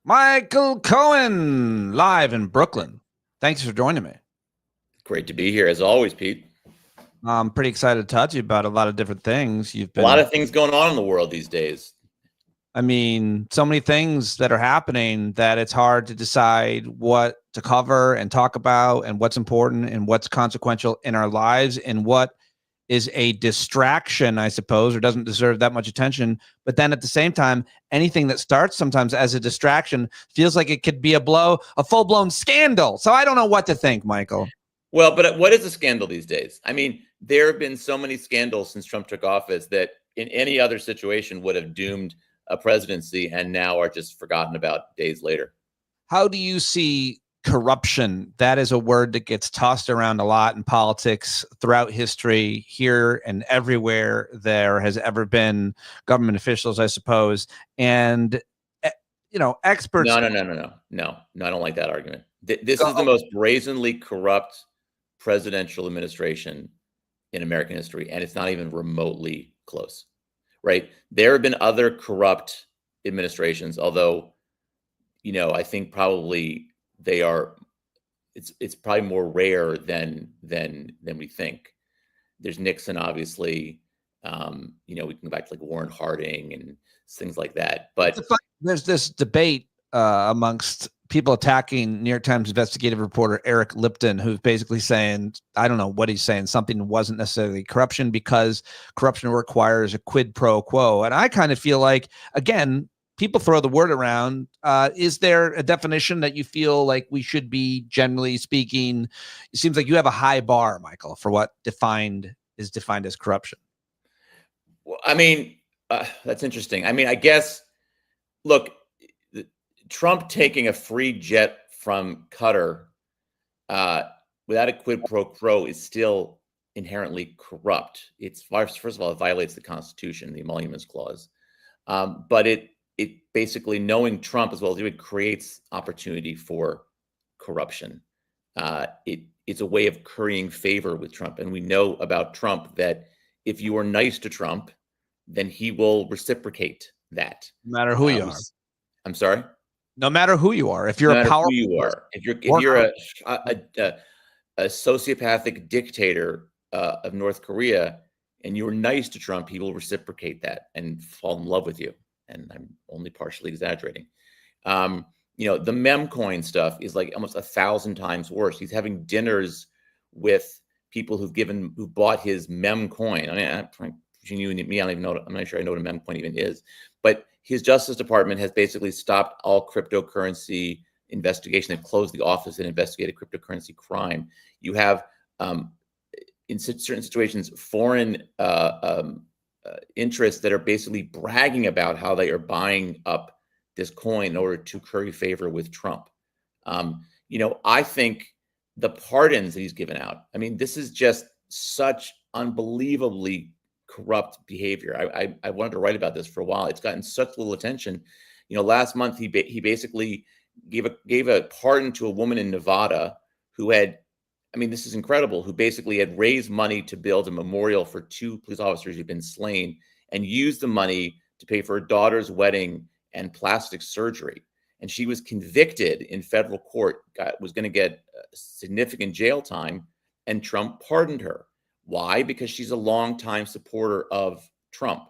Michael Cohen, live in Brooklyn. Thanks for joining me. Great to be here, as always, Pete. I'm pretty excited to talk to you about a lot of different things. A lot of things going on in the world these days. I mean, so many things that are happening that it's hard to decide what to cover and talk about and what's important and what's consequential in our lives and what is a distraction, I suppose, or doesn't deserve that much attention. But then at the same time, anything that starts sometimes as a distraction feels like it could be a full-blown scandal. So I don't know what to think, Michael. Well, but what is a scandal these days? I mean, there have been so many scandals since Trump took office that in any other situation would have doomed a presidency and now are just forgotten about days later. How do you see corruption? That is a word that gets tossed around a lot in politics throughout history. Here and everywhere there has ever been government officials, I suppose. And, experts. No, I don't like that argument. This is the most brazenly corrupt presidential administration in American history, and it's not even remotely close, right? There have been other corrupt administrations, although, I think probably they are. It's probably more rare than we think. There's Nixon, obviously. We can go back to like Warren Harding and things like that. But there's this debate amongst people attacking New York Times investigative reporter Eric Lipton, who's basically saying, I don't know what he's saying, something wasn't necessarily corruption because corruption requires a quid pro quo. And I kind of feel like, again, people throw the word around. Is there a definition that you feel like we should be, generally speaking? It seems like you have a high bar, Michael, for what is defined as corruption. Well, I mean, that's interesting. I mean, I guess, look, Trump taking a free jet from Qatar without a quid pro quo is still inherently corrupt. It's first of all, it violates the Constitution, the Emoluments Clause, but it basically, knowing Trump as well as it creates opportunity for corruption. It's a way of currying favor with Trump, and we know about Trump that if you are nice to Trump, then he will reciprocate that. No matter who you are. I'm sorry. No matter who you are, if you're a powerful, if you're a sociopathic dictator of North Korea and you're nice to Trump, he will reciprocate that and fall in love with you. And I'm only partially exaggerating. The mem coin stuff is like almost 1,000 times worse. He's having dinners with people who bought his mem coin. I mean, between you and me, I don't even know. I'm not sure I know what a mem coin even is, but his Justice Department has basically stopped all cryptocurrency investigation. They've closed the office that investigated cryptocurrency crime. You have, in certain situations, foreign interests that are basically bragging about how they are buying up this coin in order to curry favor with Trump. I think the pardons that he's given out, I mean, this is just such unbelievably corrupt behavior. I wanted to write about this for a while. It's gotten such little attention. Last month he basically gave a pardon to a woman in Nevada who had, I mean, this is incredible, who basically had raised money to build a memorial for 2 police officers who'd been slain and used the money to pay for her daughter's wedding and plastic surgery. And she was convicted in federal court, was going to get significant jail time, and Trump pardoned her. Why? Because she's a longtime supporter of Trump.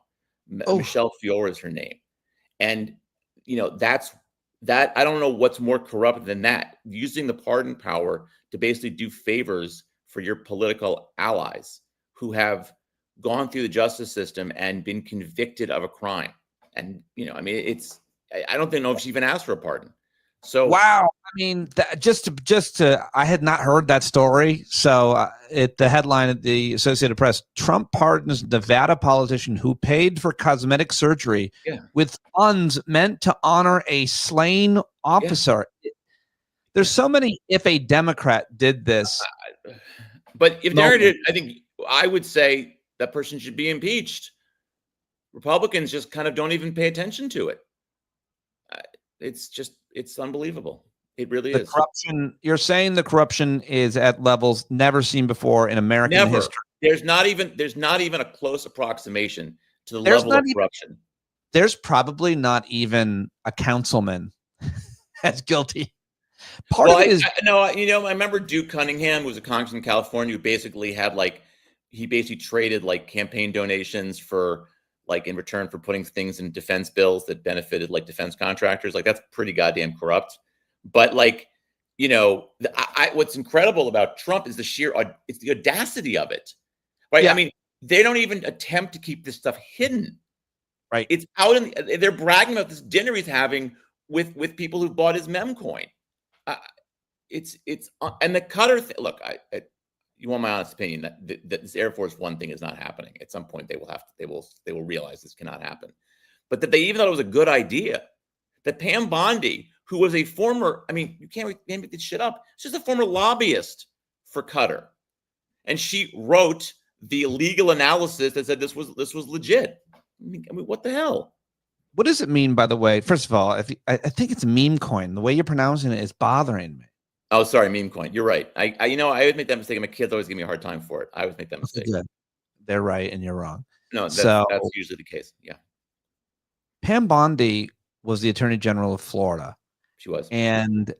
Michelle Fiore is her name. And, that's that. I don't know what's more corrupt than that. Using the pardon power to basically do favors for your political allies who have gone through the justice system and been convicted of a crime. And, I mean, I don't know if she even asked for a pardon. So wow, I mean, I had not heard that story. So the headline at the Associated Press: Trump pardons Nevada politician who paid for cosmetic surgery with funds meant to honor a slain officer. Yeah. There's so many. If a Democrat did this, but if they did, I think I would say that person should be impeached. Republicans just kind of don't even pay attention to it. It's unbelievable. It really is. Corruption. You're saying the corruption is at levels never seen before in American history. There's not even a close approximation to the level of corruption. There's probably not even a councilman as guilty. Well, Of it is I remember Duke Cunningham, who was a congressman in California, who basically had he basically traded campaign donations for in return for putting things in defense bills that benefited defense contractors. That's pretty goddamn corrupt. But what's incredible about Trump is it's the audacity of it, right? Yeah. I mean, they don't even attempt to keep this stuff hidden. Right. It's out they're bragging about this dinner he's having with people who bought his mem coin. And the Qatar thing. Look, you want my honest opinion that this Air Force One thing is not happening. At some point, they will realize this cannot happen. But that they even thought it was a good idea. That Pam Bondi, who was a former, you can't make this shit up. She's a former lobbyist for Qatar, and she wrote the legal analysis that said this was legit. What the hell? What does it mean, by the way? First of all, I think it's meme coin. The way you're pronouncing it is bothering me. Oh, sorry, meme coin. You're right. I would make that mistake. My kids always give me a hard time for it. I always make that mistake. Good. They're right and you're wrong. No, that's usually the case. Yeah. Pam Bondi was the Attorney General of Florida. She was. And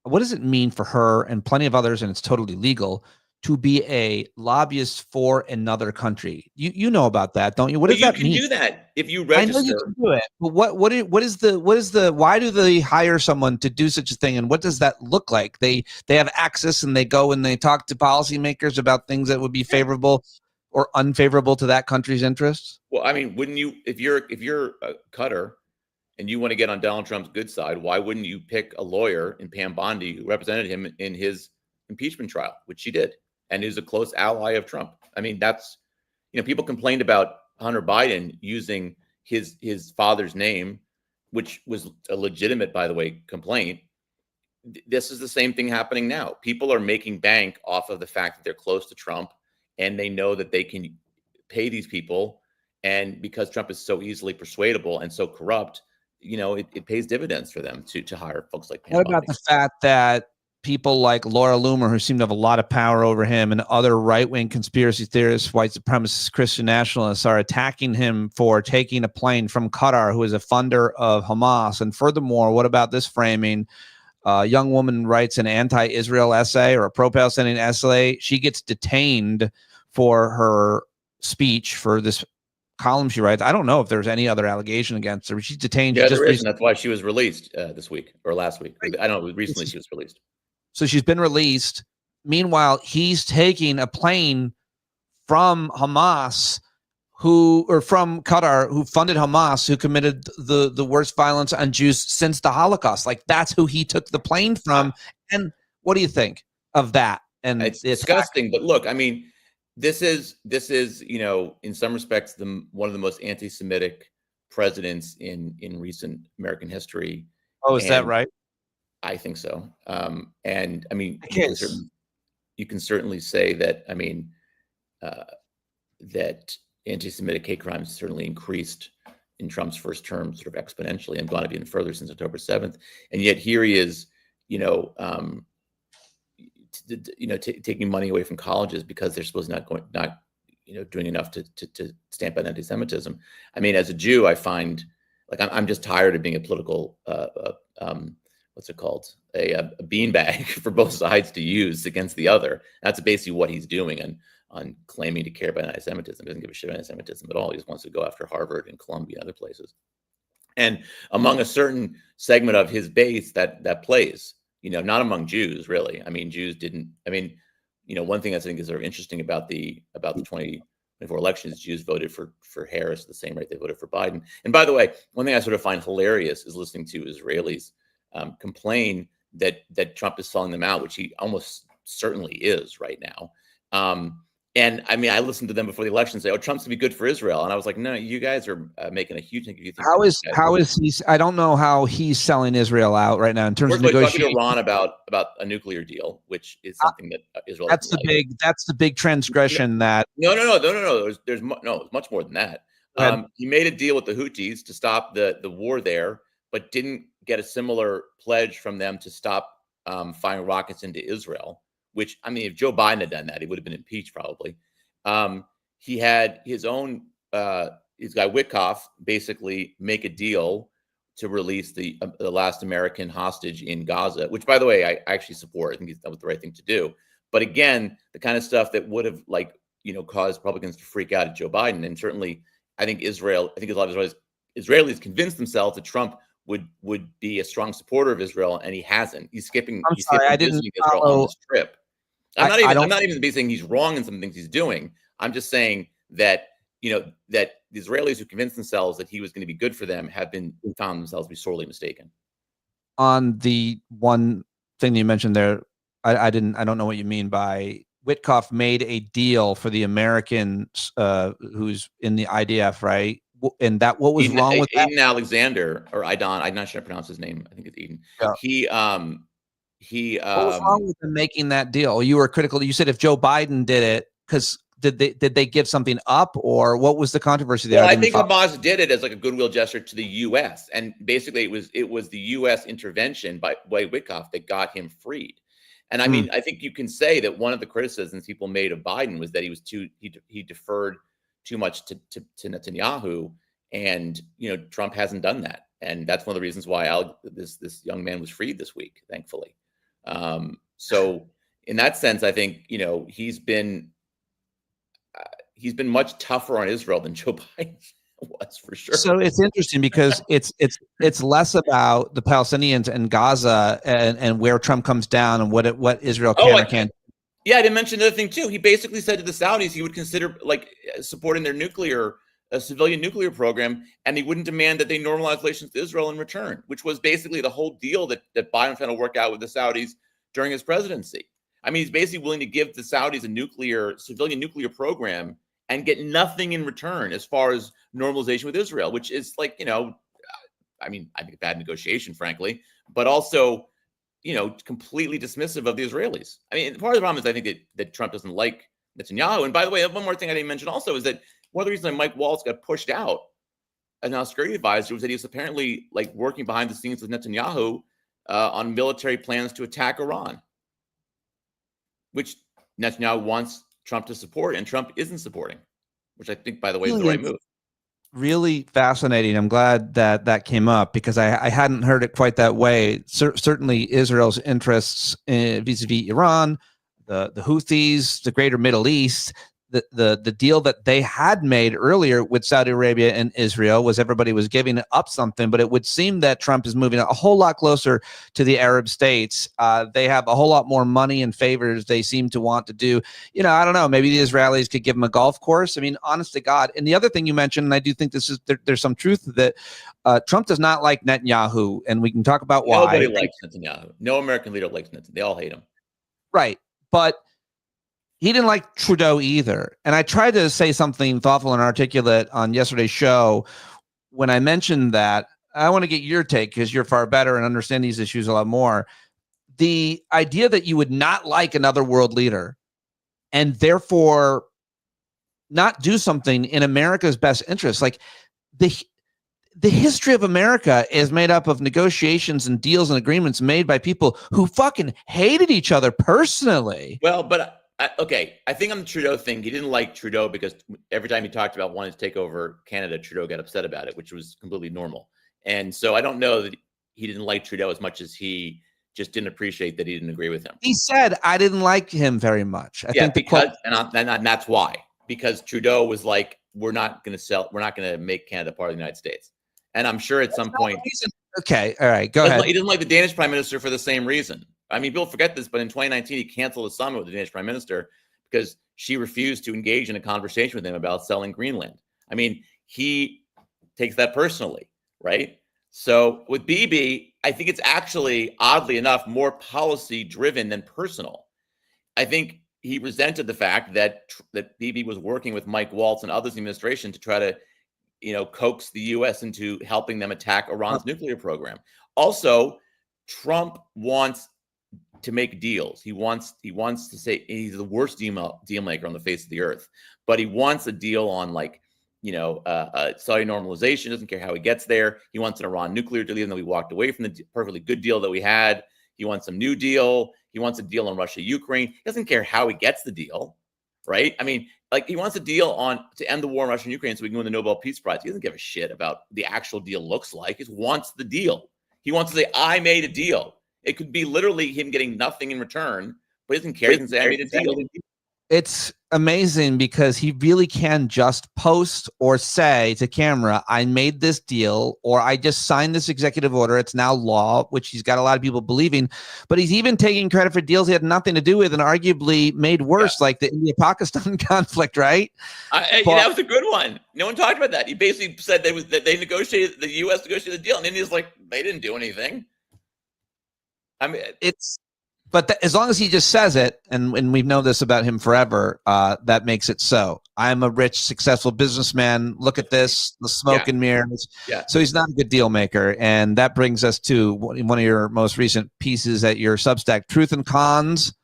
what does it mean for her and plenty of others, and it's totally legal, to be a lobbyist for another country? You know about that, don't you? What does that mean? You can do that if you register. I know you can do it, but what is the why do they hire someone to do such a thing, and what does that look like? They have access and they go and they talk to policymakers about things that would be favorable or unfavorable to that country's interests? Well, wouldn't you, if you're a Qatar and you want to get on Donald Trump's good side, why wouldn't you pick a lawyer in Pam Bondi who represented him in his impeachment trial, which she did, and is a close ally of Trump? That's, people complained about Hunter Biden using his father's name, which was a legitimate, by the way, complaint. This is the same thing happening now. People are making bank off of the fact that they're close to Trump, and they know that they can pay these people. And because Trump is so easily persuadable and so corrupt, it pays dividends for them to hire folks like Pam What about the fact that people like Laura Loomer, who seem to have a lot of power over him, and other right-wing conspiracy theorists, white supremacists, Christian nationalists are attacking him for taking a plane from Qatar, who is a funder of Hamas? And furthermore, what about this framing? A young woman writes an anti-Israel essay or a pro-Palestinian essay. She gets detained for her speech for this column she writes. I don't know if there's any other allegation against her. She's detained. Yeah, there isn't. That's why she was released this week or last week. Right. I don't know. Recently, she was released. So she's been released. Meanwhile, he's taking a plane from Hamas, from Qatar, who funded Hamas, who committed the worst violence on Jews since the Holocaust. That's who he took the plane from. And what do you think of that? And it's disgusting. But look, this is in some respects one of the most anti-Semitic presidents in recent American history. Oh, is that right? I think so. And you can certainly say that. That anti-Semitic hate crimes certainly increased in Trump's first term, sort of exponentially, and gone up even further since October 7th. And yet here he is, taking money away from colleges because they're supposed not doing enough to stamp out anti-Semitism. As a Jew, I find I'm just tired of being a political what's it called? A beanbag for both sides to use against the other. That's basically what he's doing on claiming to care about anti-Semitism. He doesn't give a shit about anti-Semitism at all. He just wants to go after Harvard and Columbia and other places. And among a certain segment of his base that plays, not among Jews, really. Jews didn't. One thing I think is sort of interesting about the 2024 elections, Jews voted for Harris at the same rate they voted for Biden. And by the way, one thing I sort of find hilarious is listening to Israelis complain that Trump is selling them out, which he almost certainly is right now. And I listened to them before the election say, "Oh, Trump's to be good for Israel," and I was like, "No, you guys are making a huge thing." How is he? I don't know how he's selling Israel out right now in terms of negotiating. Talking to Iran about a nuclear deal, which is something that Israel. That's the big transgression. That no. There's much more than that. He made a deal with the Houthis to stop the war there, but didn't get a similar pledge from them to stop firing rockets into Israel. Which, if Joe Biden had done that, he would have been impeached probably. He had his own, his guy Witkoff basically make a deal to release the last American hostage in Gaza, which, by the way, I actually support. I think that was the right thing to do. But again, the kind of stuff that would have caused Republicans to freak out at Joe Biden, and certainly I think a lot of Israelis convinced themselves that Trump would be a strong supporter of Israel, and he hasn't. He's skipping visiting Israel on this trip. I'm not even saying he's wrong in some things he's doing. I'm just saying that that the Israelis who convinced themselves that he was going to be good for them have found themselves to be sorely mistaken. On the one thing that you mentioned there, I don't know what you mean by Witkoff made a deal for the Americans who's in the IDF, right? And what was wrong with that? Eden Alexander, or Idon, I'm not sure how to pronounce his name. I think it's Eden. Yeah. What was wrong with him making that deal? You were critical. You said if Joe Biden did it, because did they give something up, or what was the controversy there? Well, I think Hamas did it as like a goodwill gesture to the U.S. and basically it was the U.S. intervention by Witkoff that got him freed. And I mean, I think you can say that one of the criticisms people made of Biden was that he deferred too much to Netanyahu, and Trump hasn't done that, and that's one of the reasons why this young man was freed this week, thankfully. So in that sense, I think he's been much tougher on Israel than Joe Biden was, for sure. So it's interesting because it's less about the Palestinians and Gaza and where Trump comes down and what Israel can or can't. Yeah, I didn't mention another thing too. He basically said to the Saudis he would consider supporting their civilian nuclear program, and he wouldn't demand that they normalize relations to Israel in return, which was basically the whole deal that Biden was trying to work out with the Saudis during his presidency. I mean, he's basically willing to give the Saudis a civilian nuclear program and get nothing in return as far as normalization with Israel, which is I think a bad negotiation, frankly, but also, completely dismissive of the Israelis. I mean, part of the problem is I think that Trump doesn't like Netanyahu. And by the way, one more thing I didn't mention also is that one of the reasons that Mike Waltz got pushed out as an security advisor was that he was apparently working behind the scenes with Netanyahu on military plans to attack Iran, which Netanyahu wants Trump to support, and Trump isn't supporting, which I think, by the way, is the right move. Really fascinating. I'm glad that came up because I hadn't heard it quite that way. Certainly Israel's interests vis-a-vis Iran, the Houthis, the greater Middle East, the deal that they had made earlier with Saudi Arabia and Israel was everybody was giving up something, but it would seem that Trump is moving a whole lot closer to the Arab states. They have a whole lot more money and favors they seem to want to do. I don't know, maybe the Israelis could give them a golf course. I mean, honest to God. And the other thing you mentioned, and I do think there's some truth to that, Trump does not like Netanyahu, and we can talk about why. Nobody likes Netanyahu. No American leader likes Netanyahu. They all hate him. Right. But he didn't like Trudeau either. And I tried to say something thoughtful and articulate on yesterday's show when I mentioned that. I want to get your take because you're far better and understand these issues a lot more. The idea that you would not like another world leader and therefore not do something in America's best interest. Like the history of America is made up of negotiations and deals and agreements made by people who fucking hated each other personally. Well, but okay, I think on the Trudeau thing, he didn't like Trudeau because every time he talked about wanting to take over Canada, Trudeau got upset about it, which was completely normal. And so I don't know that he didn't like Trudeau as much as he just didn't appreciate that he didn't agree with him. He said, I didn't like him very much. I think and that's why. Because Trudeau was like, we're not going to make Canada part of the United States. And I'm sure at some point. Okay, all right, go ahead. He didn't like the Danish prime minister for the same reason. I mean, people forget this, but in 2019, he canceled a summit with the Danish prime minister because she refused to engage in a conversation with him about selling Greenland. I mean, he takes that personally, right? So with Bibi, I think it's actually, oddly enough, more policy driven than personal. I think he resented the fact that Bibi was working with Mike Waltz and others in the administration to try to, coax the U.S. into helping them attack Iran's nuclear program. Also, Trump wants to make deals. He wants to say he's the worst deal maker on the face of the earth, but he wants a deal on Saudi normalization. Doesn't care how he gets there. He wants an Iran nuclear deal, even though we walked away from the perfectly good deal that we had. He wants some new deal. He wants a deal on Russia, Ukraine. He doesn't care how he gets the deal, right? I mean, Like, he wants a deal to end the war in Russia and Ukraine so we can win the Nobel Peace Prize. He doesn't give a shit about the actual deal looks like. He just wants the deal. He wants to say, I made a deal. It could be literally him getting nothing in return, but he doesn't care. He can say, I made a deal. It's amazing because he really can just post or say to camera, I made this deal, or I just signed this executive order. It's now law, which he's got a lot of people believing, but he's even taking credit for deals he had nothing to do with and arguably made worse, like the India-Pakistan conflict, right? That was a good one. No one talked about that. He basically said that they negotiated, the U.S. negotiated the deal, and India's like, they didn't do anything. I mean, but as long as he just says it, and we've known this about him forever, that makes it so. I'm a rich, successful businessman. Look at this, the smoke and mirrors. Yeah. So he's not a good deal maker. And that brings us to one of your most recent pieces at your Substack, Truth and Cons.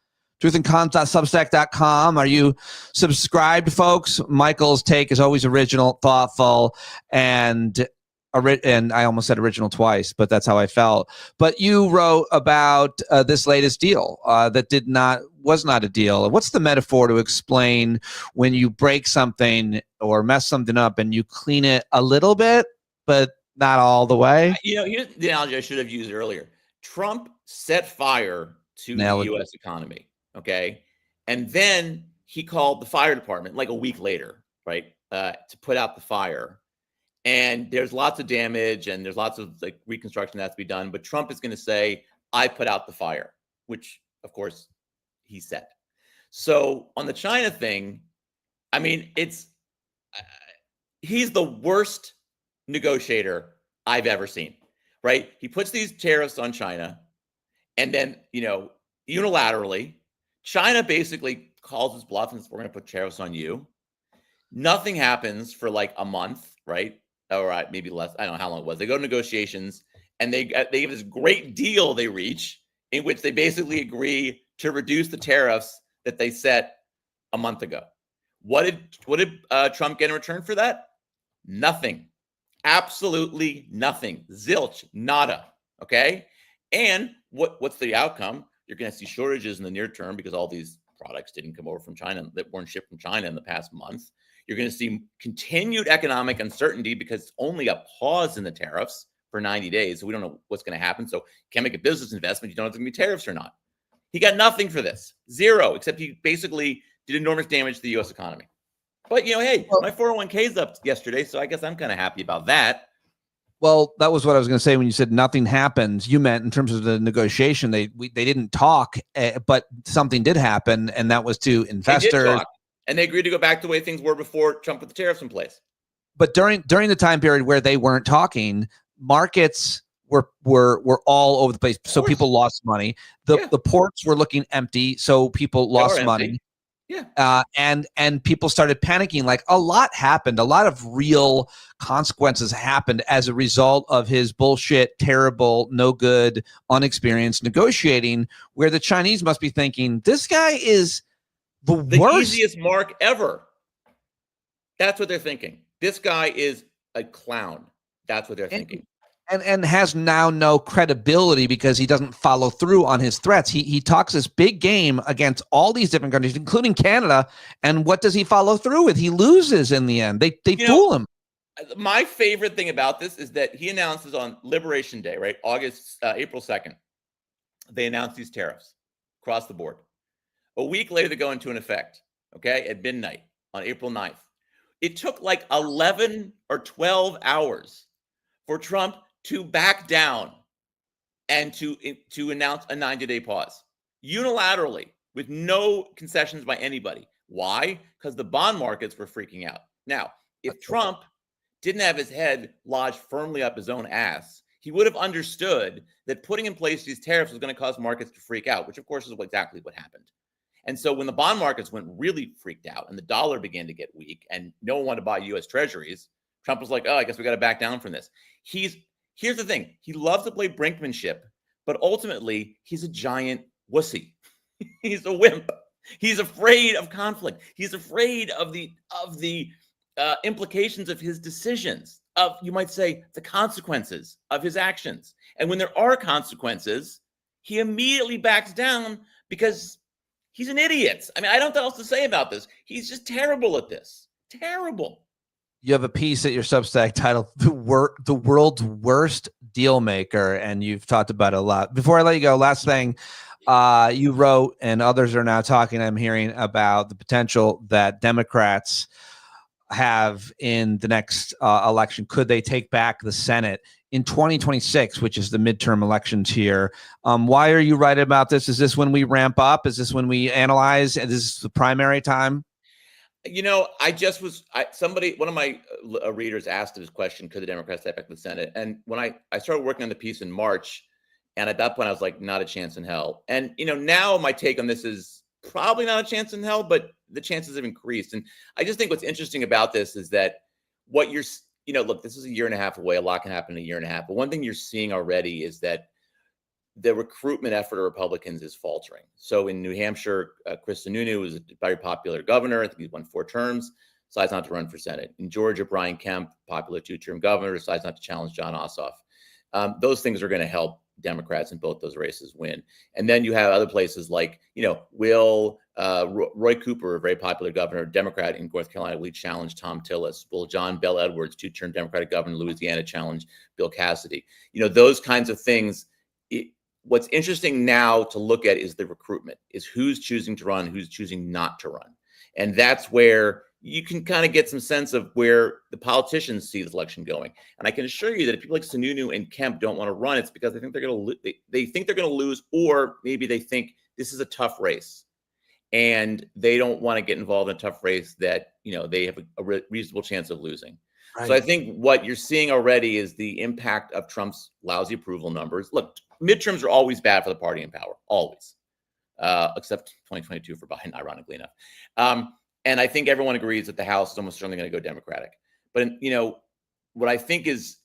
truthandcons.substack.com. Are you subscribed, folks? Michael's take is always original, thoughtful, and I almost said original twice, but that's how I felt. But you wrote about this latest deal that was not a deal. What's the metaphor to explain when you break something or mess something up and you clean it a little bit, but not all the way? Here's the analogy I should have used earlier. Trump set fire to the U.S. economy, okay? And then he called the fire department like a week later, right, to put out the fire. And there's lots of damage and there's lots of like reconstruction that has to be done. But Trump is going to say, I put out the fire, which, of course, he said. So on the China thing, I mean, he's the worst negotiator I've ever seen, right? He puts these tariffs on China, and then, unilaterally, China basically calls his bluff and says, we're going to put tariffs on you. Nothing happens for like a month, right? Or maybe less. I don't know how long it was. They go to negotiations, and they give this great deal they reach, in which they basically agree to reduce the tariffs that they set a month ago. What did Trump get in return for that? Nothing. Absolutely nothing. Zilch. Nada. Okay. And what's the outcome? You're going to see shortages in the near term because all these products didn't come over from China, that weren't shipped from China in the past month. You're going to see continued economic uncertainty because it's only a pause in the tariffs for 90 days. So we don't know what's going to happen. So you can't make a business investment. You don't know if there's going to be tariffs or not. He got nothing for this. Zero, except he basically did enormous damage to the U.S. economy. But, hey, my 401k is up yesterday, so I guess I'm kind of happy about that. Well, that was what I was going to say when you said nothing happens. You meant in terms of the negotiation, they didn't talk, but something did happen, and that was to investors. They did talk, and they agreed to go back to the way things were before Trump put the tariffs in place. But during the time period where they weren't talking, markets were all over the place. So people lost money. The ports were looking empty, so people lost money. Yeah. And people started panicking. Like, a lot happened. A lot of real consequences happened as a result of his bullshit, terrible, no good, unexperienced negotiating, where the Chinese must be thinking, this guy is the worst. Easiest mark ever. That's what they're thinking. This guy is a clown. That's what they're thinking. And has now no credibility because he doesn't follow through on his threats. He talks this big game against all these different countries, including Canada. And what does he follow through with? He loses in the end. They fool him. My favorite thing about this is that he announces on Liberation Day, right? April 2nd. They announced these tariffs across the board. A week later, they go into an effect, okay, at midnight on April 9th. It took like 11 or 12 hours for Trump to back down and to announce a 90-day pause unilaterally with no concessions by anybody. Why? Because the bond markets were freaking out. Now, if Trump didn't have his head lodged firmly up his own ass, he would have understood that putting in place these tariffs was going to cause markets to freak out, which of course is exactly what happened. And so when the bond markets went really freaked out and the dollar began to get weak and no one wanted to buy U.S. treasuries, Trump was like, oh, I guess we got to back down from this. Here's the thing. He loves to play brinkmanship, but ultimately he's a giant wussy. He's a wimp. He's afraid of conflict. He's afraid of the implications of his decisions, of, you might say, the consequences of his actions. And when there are consequences, he immediately backs down because He's an idiot. I mean, I don't know what else to say about this. He's just terrible at this. Terrible. You have a piece at your Substack titled "The World's Worst Deal Maker," and you've talked about it a lot. Before I let you go, last thing, you wrote, and others are now talking, I'm hearing, about the potential that Democrats have in the next election. Could they take back the Senate in 2026, which is the midterm elections here? Why are you writing about this? Is this when we ramp up? Is this when we analyze? Is this the primary time? You know, one of my readers asked this question, could the Democrats take back the Senate? And when I started working on the piece in March, and at that point I was like, not a chance in hell. And, you know, now my take on this is probably not a chance in hell, but the chances have increased. And I just think what's interesting about this is that look, this is a year and a half away. A lot can happen in a year and a half. But one thing you're seeing already is that the recruitment effort of Republicans is faltering. So in New Hampshire, Chris Sununu was a very popular governor. I think he's won 4 terms, decides not to run for Senate. In Georgia, Brian Kemp, popular 2-term governor, decides not to challenge John Ossoff. Those things are going to help Democrats in both those races win. And then you have other places like, will Roy Cooper, a very popular governor, Democrat in North Carolina, will challenge Tom Tillis? Will John Bel Edwards, 2-term Democratic governor in Louisiana, challenge Bill Cassidy? Those kinds of things. What's interesting now to look at is the recruitment, is who's choosing to run, who's choosing not to run. And that's where you can kind of get some sense of where the politicians see this election going. And I can assure you that if people like Sununu and Kemp don't want to run, it's because they think they're going to they think they're going to lose, or maybe they think this is a tough race and they don't want to get involved in a tough race that, they have a reasonable chance of losing. Right. So I think what you're seeing already is the impact of Trump's lousy approval numbers. Look, midterms are always bad for the party in power, always, except 2022 for Biden, ironically enough. And I think everyone agrees that the House is almost certainly going to go Democratic. But what I think is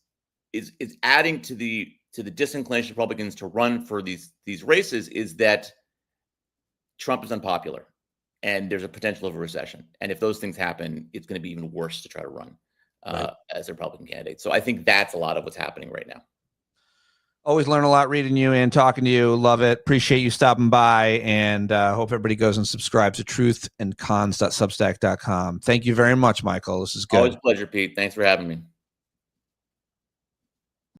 adding to the disinclination of Republicans to run for these races is that Trump is unpopular, and there's a potential of a recession. And if those things happen, it's going to be even worse to try to run as a Republican candidate. So I think that's a lot of what's happening right now. Always learn a lot reading you and talking to you. Love it. Appreciate you stopping by, and hope everybody goes and subscribes to truthandcons.substack.com. Thank you very much, Michael. This is good. Always a pleasure, Pete. Thanks for having me.